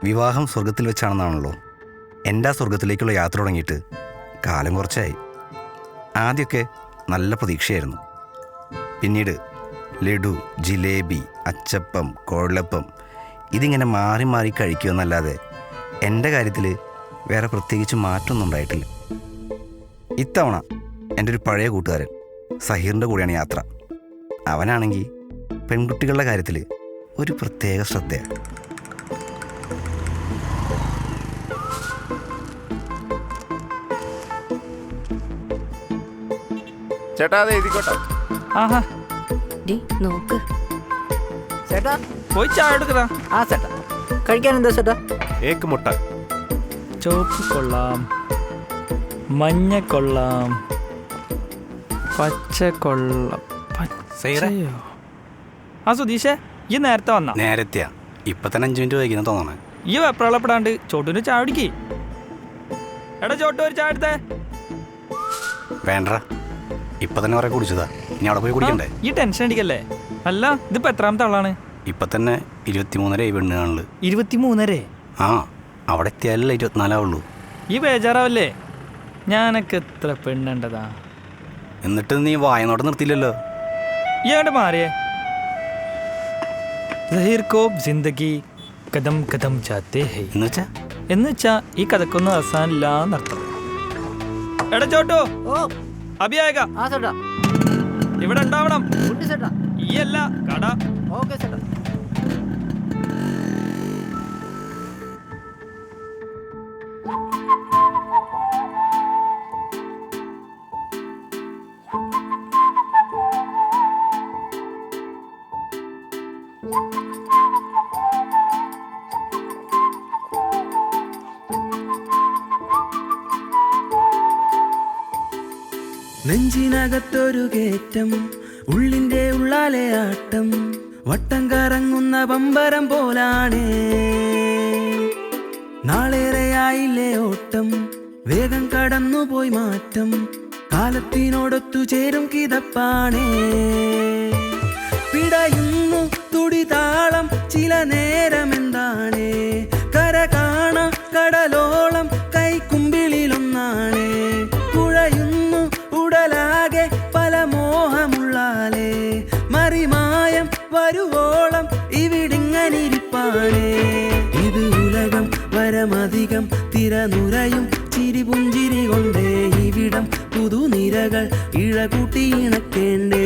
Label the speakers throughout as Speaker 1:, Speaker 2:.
Speaker 1: വിവാഹം സ്വർഗത്തിൽ വെച്ചാണെന്നാണല്ലോ. എൻ്റെ ആ സ്വർഗത്തിലേക്കുള്ള യാത്ര തുടങ്ങിയിട്ട് കാലം കുറച്ചായി. ആദ്യമൊക്കെ നല്ല പ്രതീക്ഷയായിരുന്നു. പിന്നീട് ലഡു, ജിലേബി, അച്ചപ്പം, കുഴലപ്പം ഇതിങ്ങനെ മാറി മാറി കഴിക്കുമെന്നല്ലാതെ എൻ്റെ കാര്യത്തിൽ വേറെ പ്രത്യേകിച്ച് മാറ്റമൊന്നും ഉണ്ടായിട്ടില്ല. ഇത്തവണ എൻ്റെ ഒരു പഴയ കൂട്ടുകാരൻ സഹീറിൻ്റെ കൂടെയാണ് യാത്ര. അവനാണെങ്കിൽ പെൺകുട്ടികളുടെ കാര്യത്തിൽ ഒരു പ്രത്യേക ശ്രദ്ധയാണ്.
Speaker 2: ചേട്ടാ അത് എഴുതിക്കോട്ടോ.
Speaker 3: ആഹാ
Speaker 4: നോക്ക്
Speaker 5: ചേട്ടാ.
Speaker 3: പോയി ചായ എടുക്കടാ.
Speaker 5: ആ ചേട്ടാ, കഴിക്കാൻ എന്താ ചേട്ടാ?
Speaker 2: ഏക്ക് മുട്ട.
Speaker 3: ചുവപ്പ് കൊള്ളാം, മഞ്ഞ കൊള്ളാം, പച്ച കൊള്ളാം. പച്ചയോ? ആ സുധീഷേ, ഈ നേരത്തെ വന്നാ?
Speaker 1: നേരത്തെയാ, ഇപ്പം തന്നെ 5 മിനിറ്റ് വൈകുന്ന തോന്നണേ.
Speaker 3: ഈ വെപ്രാളപ്പെടാണ്ട് ചോട്ടൂന് ചായ കുടിക്ക്. എടാ ചോട്ടു, ഒരു ചായ എടുത്തേ.
Speaker 1: വേണ്ട, ഇപ്പം തന്നെ കുറെ കുടിച്ചതാ. ഇനി അവിടെ പോയി കുടിക്കണ്ടേ?
Speaker 3: ഈ ടെൻഷൻ അടിക്കല്ലേ. അല്ല, ഇതിപ്പോ എത്രാമത്തെ ആളാണ്?
Speaker 1: ഇപ്പം തന്നെ 23:30 പെണ്ണ് കാണല്.
Speaker 3: 23:30?
Speaker 1: ആ, അവിടെ എത്തിയാലല്ലേ 24 ആവുള്ളൂ.
Speaker 3: ഈ ബേജാറാവല്ലേ? ഞാനൊക്കെ എത്ര പെണ്ണുണ്ടതാ.
Speaker 1: എന്നിട്ട് നീ വായനോടെ നിർത്തിയില്ലല്ലോ.
Speaker 3: ഇയാണ്ട് മാറിയേ. സഹീർ കോ ജിന്ദഗി കദം കദം ജാത്തേ ഹൈ എന്നുവെച്ചാ ഈ കഥക്കൊന്നും അവസാനില്ല എന്നർത്ഥം. എടാ ചോട്ടു,
Speaker 5: ഓ
Speaker 3: അഭിയായക
Speaker 5: ആ ചേട്ടാ.
Speaker 3: ഇവിടെ ഉണ്ടാവണം.
Speaker 5: ഉണ്ട് ചേട്ടാ.
Speaker 3: ഈ അല്ല കട.
Speaker 5: ഓക്കെ ചേട്ടാ.
Speaker 6: നെഞ്ചിനകത്തൊരു കയറ്റം, ഉള്ളിൻ്റെ ഉള്ളാലെ ആട്ടം, വട്ടം കറങ്ങുന്ന പമ്പരം പോലാണേ. നാളേറെയായില്ലേ ഓട്ടം, വേഗം കടന്നുപോയി മാറ്റം, കാലത്തിനോടൊത്തു ചേരും കിതപ്പാണേ. പിടയുന്നു തുടിതാളം ചില നേരമെന്താണേ, കര കാണ കടലോളം കൈക്കുമ്പിളിലൊന്നാണേ. കുഴയുന്നു ഉടലാകെ പല മോഹമുള്ളാലേ, മറിമായം വരുവോളം ഇവിടിങ്ങനിരിപ്പാണേ. ഇത് ഉലകം വരമധികം തിരനുരയും ചിരിപുഞ്ചിരി കൊണ്ടേ ഇവിടം പുതുനിരകൾ ഇഴകൂട്ടി ഇണക്കേണ്ടേ.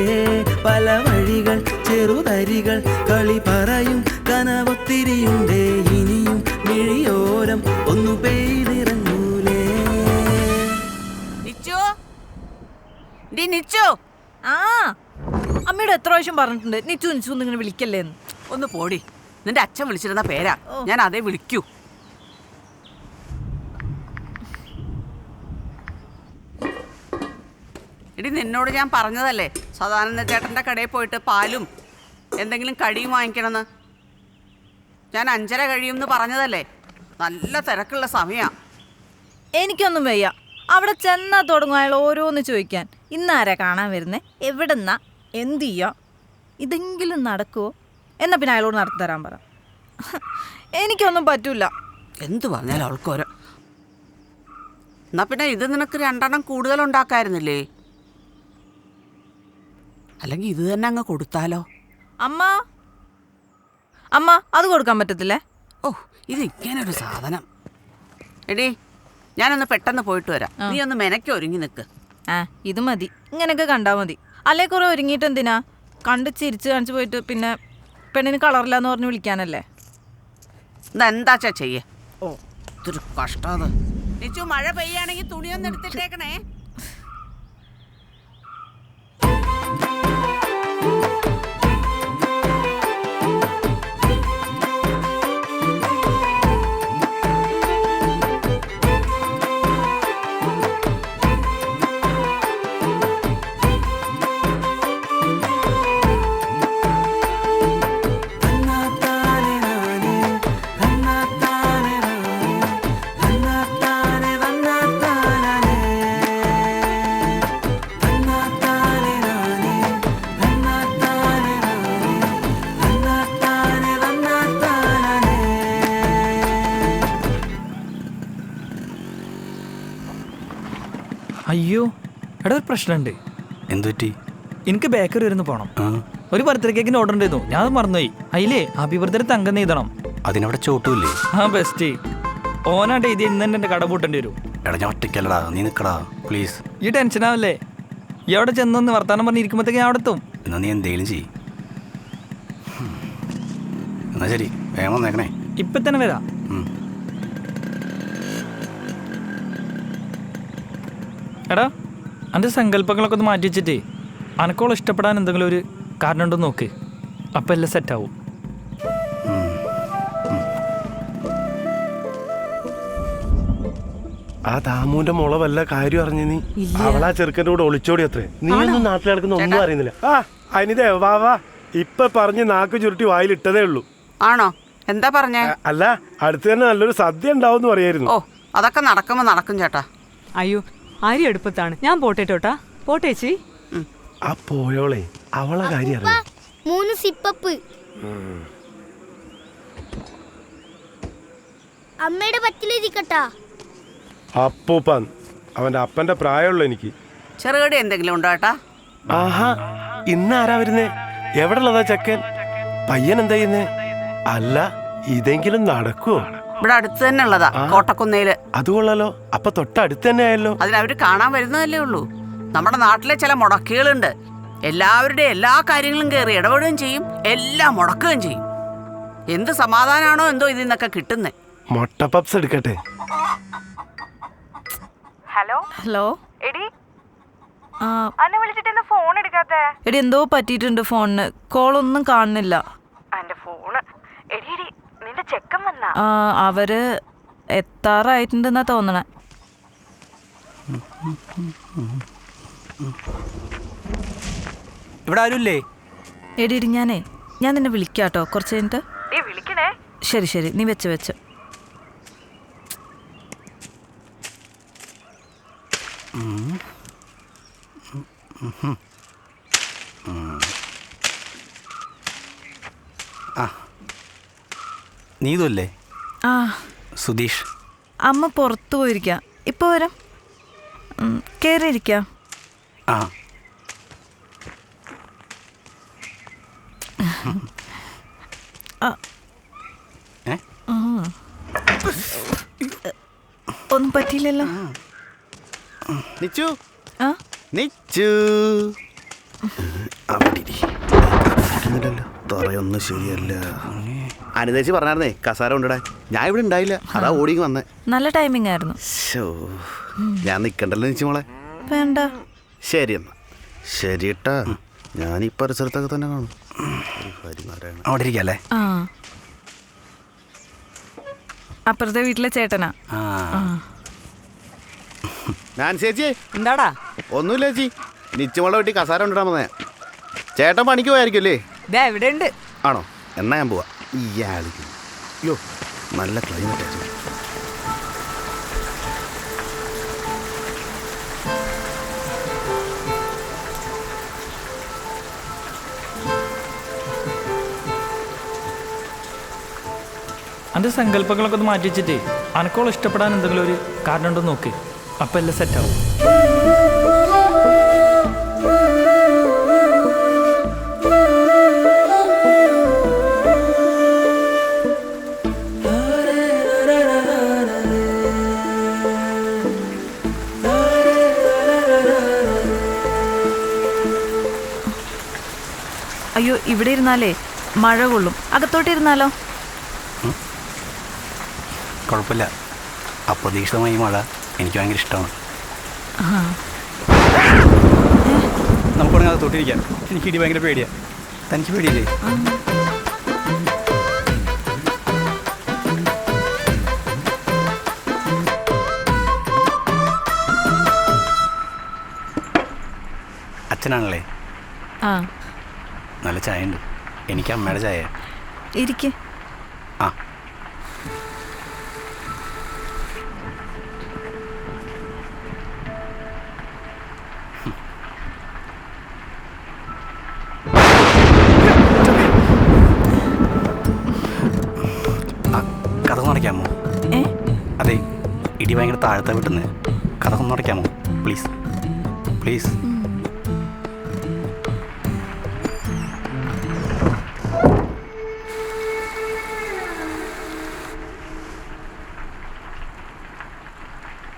Speaker 6: പല വഴികൾ ചെറുതരികൾ കളി പറയും കനവൊത്തിരിയുണ്ടേ. ഇനിയും മിഴിയോരം ഒന്നു പെയ്തിറങ്ങൂലേ.
Speaker 4: ആ അമ്മയോട് എത്ര പ്രാവശ്യം പറഞ്ഞിട്ടുണ്ട് നിച്ചു നിച്ചു ഇങ്ങനെ വിളിക്കല്ലേന്ന്.
Speaker 7: ഒന്ന് പോടി, നിന്റെ അച്ഛൻ വിളിച്ചിരുന്ന പേരാ, ഞാൻ അതേ വിളിക്കൂ. എടി നിന്നോട് ഞാൻ പറഞ്ഞതല്ലേ സദാനന്ദ ചേട്ടൻ്റെ കടയിൽ പോയിട്ട് പാലും എന്തെങ്കിലും കടിയും വാങ്ങിക്കണമെന്ന്. ഞാൻ 5:30 കഴിയുമെന്ന് പറഞ്ഞതല്ലേ. നല്ല തിരക്കുള്ള സമയമാണ്.
Speaker 4: എനിക്കൊന്നും വയ്യ. അവിടെ ചെന്നാ തുടങ്ങും അയാൾ ഓരോന്ന് ചോദിക്കാൻ. ഇന്നാരാ കാണാൻ വരുന്നേ, എവിടെന്നാ, എന്ത് ചെയ്യാ, ഇതെങ്കിലും നടക്കുമോ? എന്നാ പിന്നെ അയാളോട് നടത്തി തരാൻ പറ. എനിക്കൊന്നും പറ്റൂല.
Speaker 7: എന്തു പറഞ്ഞാലും അവൾക്കോരോ. എന്നാ പിന്നെ ഇത് നിനക്ക് 2 കൂടുതൽ ഉണ്ടാക്കായിരുന്നില്ലേ? അല്ലെങ്കിൽ ഇത് തന്നെ അങ്ങ് കൊടുത്താലോ?
Speaker 4: അമ്മ അമ്മ അത് കൊടുക്കാൻ പറ്റത്തില്ലേ?
Speaker 7: ഓ, ഇത് ഇങ്ങനൊരു സാധനം. എടീ, ഞാനൊന്ന് പെട്ടെന്ന് പോയിട്ട് വരാം. നീ ഒന്ന് മെനക്ക് ഒരുങ്ങി നിൽക്ക്.
Speaker 4: ആ ഇത് മതി, ഇങ്ങനെയൊക്കെ കണ്ടാ മതി. അല്ലേ കുറെ ഒരുങ്ങിയിട്ട് എന്തിനാ? കണ്ട് ചിരിച്ച് കാണിച്ചു പോയിട്ട് പിന്നെ പെണ്ണിന് കളറില്ലാന്ന് പറഞ്ഞ് വിളിക്കാനല്ലേ?
Speaker 7: എന്താച്ചാ ചെയ്യേ. ഓ, ഇതൊരു കഷ്ടത്. നിച്ചു, മഴ പെയ്യാണെങ്കിൽ തുണിയൊന്നും എടുത്തിട്ടേക്കണേ.
Speaker 3: അയ്യോ എടാ ഒരു പ്രശ്നമുണ്ട്.
Speaker 1: എന്തു പറ്റി?
Speaker 3: എനിക്ക് ബേക്കറി വരുന്ന് പോകണം.
Speaker 1: ആ
Speaker 3: ഒരു ബർത്ത്ഡേ കേക്കിന് ഓർഡർ ചെയ്തു, ഞാൻ അത് മറന്നുപോയി. അതിലേ ഹാപ്പി ബർത്ത്ഡേ തങ്കം നെയ്തണം.
Speaker 1: അതിനവിടെ ചോട്ടൂല്ലേ?
Speaker 3: ആ ബെസ്റ്റ്. ഓനാണ്ട് എഴുതി ഇന്ന് തന്നെ എൻ്റെ കട പൂട്ടേണ്ടി വരും.
Speaker 1: എടാ ഞാൻ ഒറ്റയ്ക്കല്ലടാ, നീ നിൽക്കടാ പ്ലീസ്.
Speaker 3: ഈ ടെൻഷനാവല്ലേ? ഈ അവിടെ ചെന്നൊന്ന് വർത്താനം പറഞ്ഞിരിക്കുമ്പോഴത്തേക്ക് ഞാൻ അവിടെ എത്തും.
Speaker 1: എന്നാ നീ എന്തെങ്കിലും ചെയ്യ്. എന്നാ ശരി, വേഗം വന്നേക്കണേ.
Speaker 3: ഇപ്പം തന്നെ വരാം.
Speaker 1: ഉം.
Speaker 3: എടാ എൻ്റെ സങ്കല്പങ്ങളൊക്കെ ഒന്ന് മാറ്റി വെച്ചിട്ട് അനക്കോളം ഇഷ്ടപ്പെടാൻ എന്തെങ്കിലും ഒരു കാരണം ഉണ്ടോ നോക്ക്. അപ്പം എല്ലാം സെറ്റാവും.
Speaker 2: ആ ദാമുവിന്റെ മോളെ വല്ല കാര്യം അറിഞ്ഞു നീ? അവളാ ചെറുക്കൻ്റെ കൂടെ ഒളിച്ചോടി അത്രേ. നീ ഒന്നും നാട്ടിൽ നടക്കുന്ന ഒന്നും അറിയുന്നില്ല. ആ അനിതേ വാ വാ, ഇപ്പൊ പറഞ്ഞ് നാക്ക് ചുരുട്ടി വായിലിട്ടതേ ഉള്ളൂ.
Speaker 7: ആണോ? എന്താ പറഞ്ഞേ?
Speaker 2: അല്ല, അടുത്ത് തന്നെ നല്ലൊരു സദ്യ ഉണ്ടാവും പറയായിരുന്നു.
Speaker 7: ഓ, അതൊക്കെ നടക്കുമ്പോ നടക്കും ചേട്ടാ.
Speaker 8: അയ്യോ, അരി അടുപ്പത്താണ്, ഞാൻ പോട്ടേട്ടോട്ടാ. പോട്ടേച്ചി.
Speaker 2: ആ പോയോളെ അവളെ കാര്യം അറിയാം.
Speaker 9: 3 സിപ്പപ്പ്. അമ്മയുടെ പറ്റിലിരിക്കട്ടാ.
Speaker 2: അപ്പൂപ്പാൻ അവന്റെ അപ്പന്റെ പ്രായമുള്ളൂ എനിക്ക്.
Speaker 7: ചെറുകടി എന്തെങ്കിലും ഉണ്ടോ ചേട്ടാ?
Speaker 2: ആഹാ, ഇന്ന് ആരാ വരുന്നേ? എവിടെ ഉള്ളതാ ചെക്കൻ? പയ്യൻ എന്താ ചെയ്യുന്നേ? അല്ല, ഇതെങ്കിലും നടക്കുവോ?
Speaker 7: ഇവിടെ അടുത്ത് തന്നെ ഉള്ളതാ, കോട്ടക്കുന്നേല്.
Speaker 2: അത് കൊള്ളാലോ. അപ്പൊ തൊട്ടടുത്ത് തന്നെ ആയല്ലോ.
Speaker 7: അതിനവര് കാണാൻ വരുന്നതല്ലേ ഉള്ളൂ. നമ്മുടെ നാട്ടിലെ ചില മുടക്കുകളുണ്ട്. എല്ലാവരുടെയും എല്ലാ കാര്യങ്ങളും കയറി ഇടപെടുകയും ചെയ്യും, എല്ലാം മുടക്കുകയും ചെയ്യും. എന്ത് സമാധാനാണോ എന്തോ ഇതിൽ നിന്നൊക്കെ കിട്ടുന്നേ.
Speaker 2: മുട്ട പപ്സ് എടുക്കട്ടെ.
Speaker 8: Hello
Speaker 4: hello.
Speaker 8: എടി,
Speaker 4: ആ
Speaker 8: അന്നെ വിളിച്ചിട്ട് ഫോൺ എടുക്കാത്തെ?
Speaker 4: എടി എന്തോ പറ്റിയിട്ടുണ്ട് ഫോണിന്, കോളൊന്നും കാണുന്നില്ല.
Speaker 8: എന്റെ ഫോണ്. എടി എടി, നിന്റെ ചെക്കൻ വന്നാ?
Speaker 4: ആ അവര് എത്താറായിട്ടുണ്ടെന്നാ തോന്നണേ.
Speaker 1: ഇവിടെ ആരുമില്ലേ?
Speaker 4: എടി ഞാൻ നിന്നെ വിളിക്കാട്ടോ കുറച്ച് കഴിഞ്ഞിട്ട്.
Speaker 8: നീ വിളിക്കണേ.
Speaker 4: ശരി ശരി, നീ വെച്ച്.
Speaker 1: ആ നീ ഇതല്ലേ?
Speaker 4: ആ
Speaker 1: സുധീഷ്.
Speaker 4: അമ്മ പുറത്തു പോയിരിക്കാം, ഇപ്പോൾ വരാം. കയറിയിരിക്കാം.
Speaker 1: ആ ഏ
Speaker 4: ഒന്നും പറ്റിയില്ലല്ലോ.
Speaker 1: നിച്ചു
Speaker 4: ആ
Speaker 1: നിച്ചു തറയൊന്നും ശരിയല്ല. അനിതേച്ചി പറഞ്ഞായിരുന്നേ കസാര കൊണ്ടിടാൻ. ഞാൻ ഇവിടെ ഉണ്ടായില്ല, അതാ ഓടിങ്ങ് വന്നേ.
Speaker 4: നല്ല ടൈമിംഗ് ആയിരുന്നു.
Speaker 1: ഞാൻ നിക്കണ്ടല്ലോ നിച്ചു മോളെ.
Speaker 4: വേണ്ട.
Speaker 1: ശരി എന്നാ. ശരി കേട്ടാ, ഞാൻ ഈ പരിസരത്തൊക്കെ തന്നെ കാണും. അവിടെ ഇരിക്കല്ലേ?
Speaker 4: ആ അപ്പുറത്തെ വീട്ടിലെ ചേട്ടനാ.
Speaker 1: ഞാൻ ചേച്ചി
Speaker 8: എന്താടാ?
Speaker 1: ഒന്നുമില്ല ചേച്ചി, നിച്ചുമോളെ വീട്ടിൽ കസാര കൊണ്ടിടാൻ വന്നേ. ചേട്ടൻ പണിക്ക് പോയായിരിക്കും അല്ലേ?
Speaker 8: ഇതാ എവിടെ ഉണ്ട്?
Speaker 1: ആണോ? എന്നാ ഞാൻ പോവാ. ഇയാൾക്ക് അയ്യോ നല്ല ക്ലൈമറ്റ്.
Speaker 3: എൻ്റെ സങ്കല്പങ്ങളൊക്കെ ഒന്ന് മാറ്റി വെച്ചിട്ട് അനക്കോളം ഇഷ്ടപ്പെടാൻ എന്തെങ്കിലും ഒരു കാരണം ഉണ്ടോ നോക്ക്. അപ്പം എല്ലാം സെറ്റാവും.
Speaker 4: അയ്യോ, ഇവിടെ ഇരുന്നാലേ മഴ കൊള്ളും. അകത്തോട്ടിരുന്നാലോ?
Speaker 1: കുഴപ്പമില്ല, അപ്രതീക്ഷിതമായി മഴ എനിക്ക് ഭയങ്കര ഇഷ്ടമാണ്. നമുക്കുണ്ടെങ്കിൽ അത് തൊട്ടിരിക്കാം. എനിക്ക് ഇടി ഭയങ്കര പേടിയാണ്. തനിക്ക് പേടിയില്ലേ? അച്ഛനാണല്ലേ?
Speaker 4: ആ
Speaker 1: നല്ല ചായ ഉണ്ട്. എനിക്ക് അമ്മയുടെ ചായ.
Speaker 4: ഇരിക്കേ.
Speaker 1: ആ കഥ നടക്കാമോ? അതെ, ഇടി ഭയങ്കര താഴത്തെ വിട്ടുന്നത്. കഥ ഒന്ന് നടക്കാമോ പ്ലീസ്?
Speaker 10: പ്ലീസ്.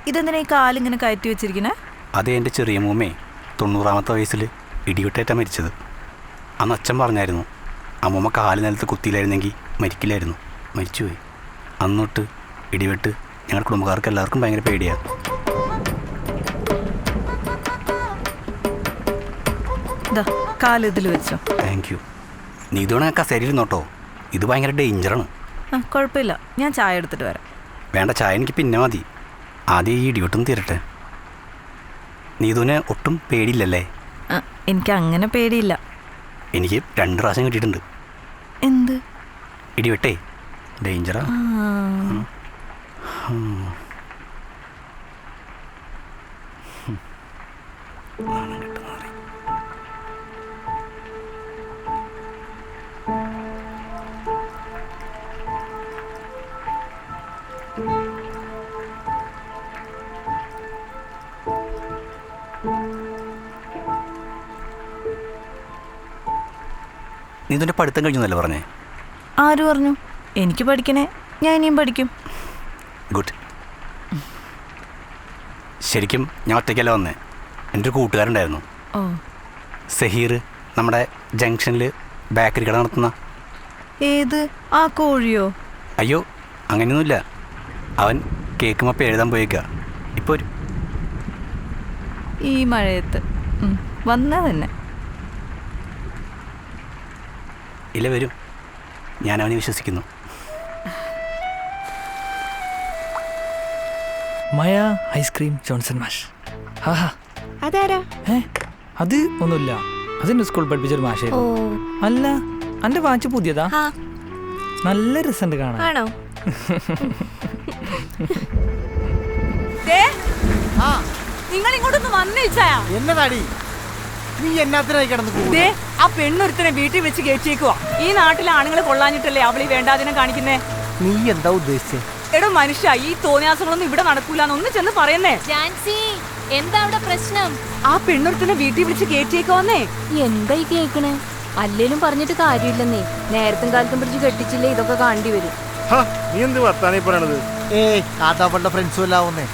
Speaker 4: ഇതെന്തിനാ ഈ കാലിങ്ങനെ കയറ്റി വെച്ചിരിക്കണേ?
Speaker 10: അത് എൻ്റെ ചെറിയ മൂമ്മേ 90-ാമത്തെ വയസ്സിൽ ഇടിവെട്ടേറ്റാണ് മരിച്ചത്. അന്ന് അച്ഛൻ പറഞ്ഞായിരുന്നു അമ്മൂമ്മ കാല് നിലത്ത് കുത്തിയില്ലായിരുന്നെങ്കിൽ മരിക്കില്ലായിരുന്നു. മരിച്ചുപോയി. അന്നൊട്ട് ഇടിവെട്ട് ഞങ്ങളുടെ കുടുംബക്കാർക്ക് എല്ലാവർക്കും ഭയങ്കര പേടിയാണ്.
Speaker 4: കാലിതിൽ വെച്ചോ.
Speaker 10: Thank you. നീ ഇതുവേണേ കസേരയിരുന്നോട്ടോ, ഇത് ഭയങ്കര ഡേഞ്ചറാണ്.
Speaker 4: കുഴപ്പമില്ല, ഞാൻ ചായ എടുത്തിട്ട് വരാം.
Speaker 10: വേണ്ട, ചായ എനിക്ക് പിന്നെ മതി. ആദ്യം ഈ ഇടിവെട്ടും തീരട്ടെ. നീതുവിനെ ഒട്ടും പേടിയില്ലല്ലേ?
Speaker 4: എനിക്ക് അങ്ങനെ പേടിയില്ല.
Speaker 10: എനിക്ക് 2 പ്രാവശ്യം കിട്ടിയിട്ടുണ്ട്.
Speaker 4: എന്ത്?
Speaker 10: ഇടിവെട്ടേ ഡേഞ്ചറാ. നീ ഇതിൻ്റെ പഠിത്തം കഴിഞ്ഞല്ലേ പറഞ്ഞേ?
Speaker 4: ആര് പറഞ്ഞു? എനിക്ക് പഠിക്കണേ, ഞാൻ ഇനിയും പഠിക്കും.
Speaker 10: ഗുഡ്. ശരിക്കും ഞാൻ ഒറ്റയ്ക്കല്ല വന്നേ. എൻ്റെ ഒരു കൂട്ടുകാരുണ്ടായിരുന്നു, സഹീർ. നമ്മുടെ ജംഗ്ഷനിൽ ബേക്കറി കട നടത്തുന്ന.
Speaker 4: ഏത്? ആ കോഴിയോ?
Speaker 10: അയ്യോ, അങ്ങനെയൊന്നുമില്ല. അവൻ കേക്ക് മപ്പം എഴുതാൻ പോയേക്കുക. ഇപ്പോൾ ഒരു
Speaker 4: ഈ മഴയത്ത് വന്നാ തന്നെ.
Speaker 10: ഇല്ല, വരും. ഞാൻ അവനെ വിശ്വസിക്കുന്നു.
Speaker 3: മയ ഐസ്ക്രീം ജോൺസൺ മാഷ്.
Speaker 4: അതാരാ?
Speaker 3: അത് ഒന്നുമില്ല, അതെന്റെ സ്കൂൾ പഠിപ്പിച്ചൊരു മാഷായിരുന്നു. അല്ല, എന്റെ വാച്ച് പുതിയതാ? നല്ല രസമുണ്ട് കാണാൻ.
Speaker 4: ആണോ?
Speaker 8: നിങ്ങൾ ഇങ്ങോട്ടൊന്ന് വന്നിച്ചായാ
Speaker 5: എന്നതാടി നീ എന്നാത്തിനായി കിടന്നു?
Speaker 8: ആ പെണ്ണൊരുത്തനെ വീട്ടിൽ വെച്ച് കേട്ടിയേക്കുവാ. ഈ നാട്ടിലെ ആണുങ്ങൾ കൊള്ളാഞ്ഞിട്ടല്ലേ അവളീ വേണ്ടാതിനെ കാണിക്കുന്നേ?
Speaker 5: നീ എന്താ ഉദ്ദേശിച്ചേ?
Speaker 8: എടോ മനുഷ്യ, ഈ തോന്നിയാസങ്ങളൊന്നും ഇവിടെ നടക്കൂലെന്ന് ഒന്ന് ചെന്ന് പറയുന്നേ.
Speaker 9: എന്താ അവിടെ പ്രശ്നം?
Speaker 8: ആ പെണ്ണൊരുത്തനെ വീട്ടിൽ വിളിച്ച് കേട്ടിയേക്കുവാന്നേ.
Speaker 9: എന്തായി കേക്കണേ? അല്ലേലും പറഞ്ഞിട്ട് കാര്യമില്ലെന്നേ. നേരത്തും കാലത്തും പിടിച്ച് കെട്ടിച്ചില്ലേ ഇതൊക്കെ കാണേണ്ടി വരും.
Speaker 2: നീ എന്ത് വർത്താനീ പറയണത്?
Speaker 5: അതവളുടെ ഫ്രണ്ട്സും എല്ലാവുന്നേ.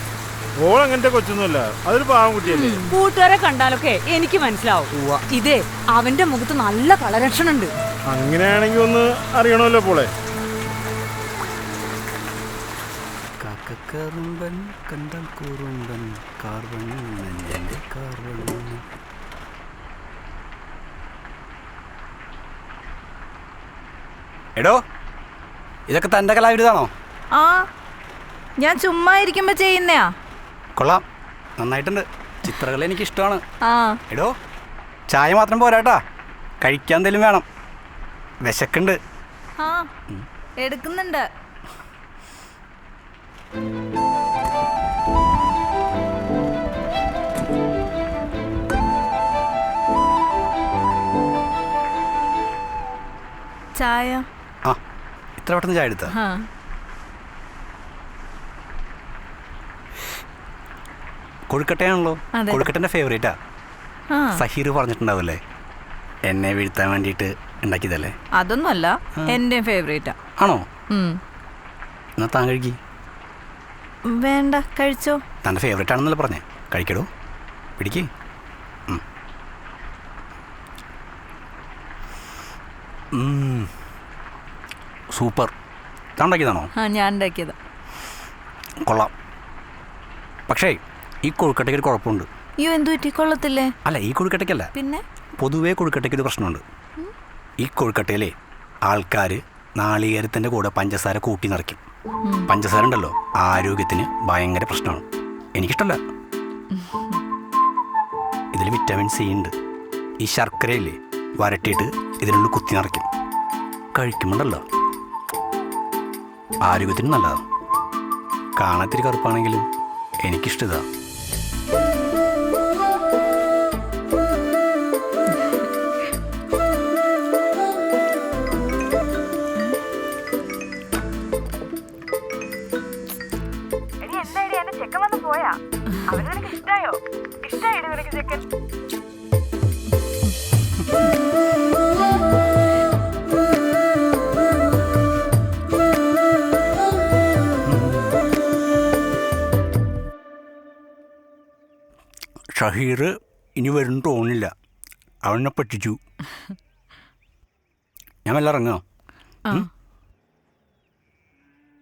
Speaker 2: ഓൾ അങ്ങനത്തെ കൊച്ചൊന്നുമല്ല, അതൊരു പാവം കുട്ടിയല്ലേ.
Speaker 8: കൂട്ടുകാരെ കണ്ടാലൊക്കെ എനിക്ക് മനസ്സിലാവും. ഇതേ അവന്റെ മുഖത്ത് നല്ല കളലക്ഷണുണ്ട്.
Speaker 2: അങ്ങനെയാണെങ്കിൽ ഒന്ന് അറിയണമല്ലോ പോളെ.
Speaker 10: എടോ, ഇതൊക്കെ തൻ്റെ കലാവിരുതാണോ?
Speaker 4: ആ, ഞാൻ ചുമ്മാ ഇരിക്കുമ്പോ ചെയ്യുന്നയാ.
Speaker 10: കൊള്ളാം, നന്നായിട്ടുണ്ട്. ചിത്രകല എനിക്ക് ഇഷ്ടമാണ്. എടോ, ചായ മാത്രം പോരാട്ടാ, കഴിക്കാൻ എന്തെങ്കിലും വേണം. വിശക്കുണ്ട്.
Speaker 4: എടുക്കുന്നുണ്ട്. ചായ.
Speaker 10: ഇത്ര പെട്ടെന്ന് ചായ എടുത്താ? കൊഴുക്കട്ടയാണല്ലോ. കൊഴുക്കട്ടൻ്റെ ഫേവറേറ്റാ. സഹീർ പറഞ്ഞിട്ടുണ്ടാവില്ലേ, എന്നെ വീഴ്ത്താൻ വേണ്ടിയിട്ട് ഉണ്ടാക്കിയതല്ലേ?
Speaker 4: അതൊന്നുമല്ല, എൻ്റെ ഫേവറേറ്റാ.
Speaker 10: ആണോ? എന്നാ താൻ കഴിക്കി.
Speaker 4: വേണ്ട, കഴിച്ചോ.
Speaker 10: തൻ്റെ ഫേവറേറ്റ് ആണെന്നല്ലേ പറഞ്ഞേ. കഴിക്കടോ, പിടിക്ക്. സൂപ്പർ. താൻ ഉണ്ടാക്കിയതാണോ?
Speaker 4: ഞാൻ ഉണ്ടാക്കിയതാ.
Speaker 10: കൊള്ളാം. പക്ഷേ ഈ കൊഴുക്കട്ടയ്ക്ക് ഒരു കുഴപ്പമുണ്ട്.
Speaker 4: അയ്യോ, എന്തു പറ്റി? കൊള്ളത്തില്ലേ?
Speaker 10: അല്ല, ഈ കൊഴുക്കട്ടയ്ക്കല്ല, പിന്നെ പൊതുവേ കൊഴുക്കട്ടയ്ക്ക് ഒരു പ്രശ്നമുണ്ട്. ഈ കൊഴുക്കട്ടയിലെ ആൾക്കാർ നാളികേരത്തിൻ്റെ കൂടെ പഞ്ചസാര കൂട്ടി നിറയ്ക്കും. പഞ്ചസാര ഉണ്ടല്ലോ, ആരോഗ്യത്തിന് ഭയങ്കര പ്രശ്നമാണ്. എനിക്കിഷ്ടമല്ല. ഇതിൽ വിറ്റാമിൻ സി ഉണ്ട്. ഈ ശർക്കരയില്ലേ വരട്ടിയിട്ട് ഇതിനുള്ളിൽ കുത്തി നിറയ്ക്കും. കഴിക്കുമ്പോണ്ടല്ലോ ആരോഗ്യത്തിന് നല്ലതാണ്. കാണാത്തിരി കറുപ്പാണെങ്കിലും എനിക്കിഷ്ടതാണ്.
Speaker 8: ചെക്കൻ വന്ന് പോയാ? അവന് നിനക്ക് ഇഷ്ടായോ? ഇഷ്ടായി നിനക്ക്
Speaker 10: ഷഹീർ ഇനി വരും തോന്നില്ല, അവനെ പറ്റിച്ചു. ഞാൻ വല്ല ഇറങ്ങോ?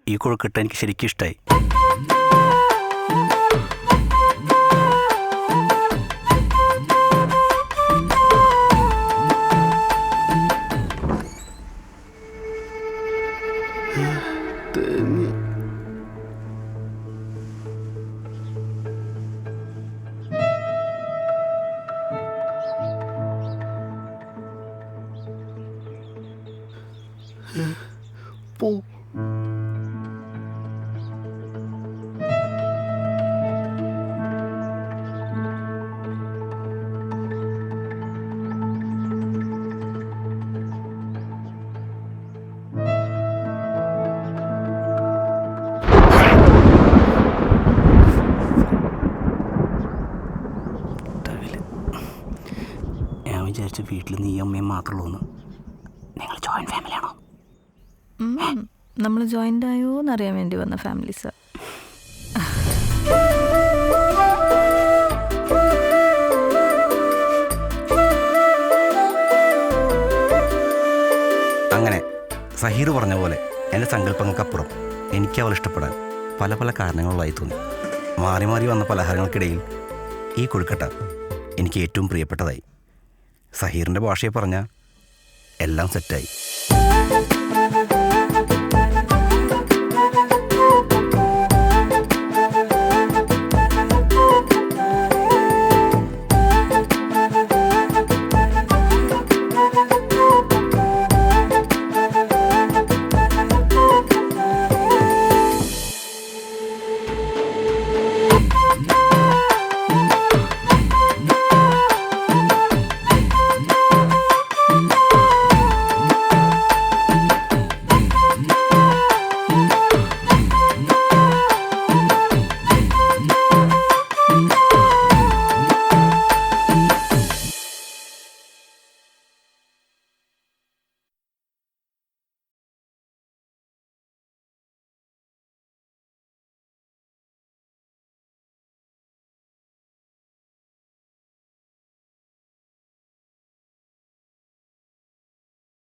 Speaker 10: ഈ കൊഴുക്കിട്ട് എനിക്ക് ശരിക്കും ഇഷ്ടമായി.
Speaker 1: പോ.
Speaker 10: ഞാൻ വിചാരിച്ച വീട്ടിൽ നീ അമ്മയും മാത്രമേ ഉള്ളൂ. നിങ്ങൾ ജോയിൻറ്റ് ഫാമിലിയാണോ?
Speaker 4: നമ്മൾ ജോയിൻ്റ് ആയോ എന്നറിയാൻ വേണ്ടി വന്ന ഫാമിലി സാർ.
Speaker 10: അങ്ങനെ സഹീർ പറഞ്ഞ പോലെ എൻ്റെ സങ്കല്പങ്ങൾക്കപ്പുറം എനിക്ക് അവൾ ഇഷ്ടപ്പെടാൻ പല പല കാരണങ്ങളുള്ളതായി തോന്നി. മാറി മാറി വന്ന പലഹാരങ്ങൾക്കിടയിൽ ഈ കൊഴുക്കട്ട എനിക്ക് ഏറ്റവും പ്രിയപ്പെട്ടതായി. സഹീറിൻ്റെ ഭാഷയെ പറഞ്ഞാൽ എല്ലാം സെറ്റായി.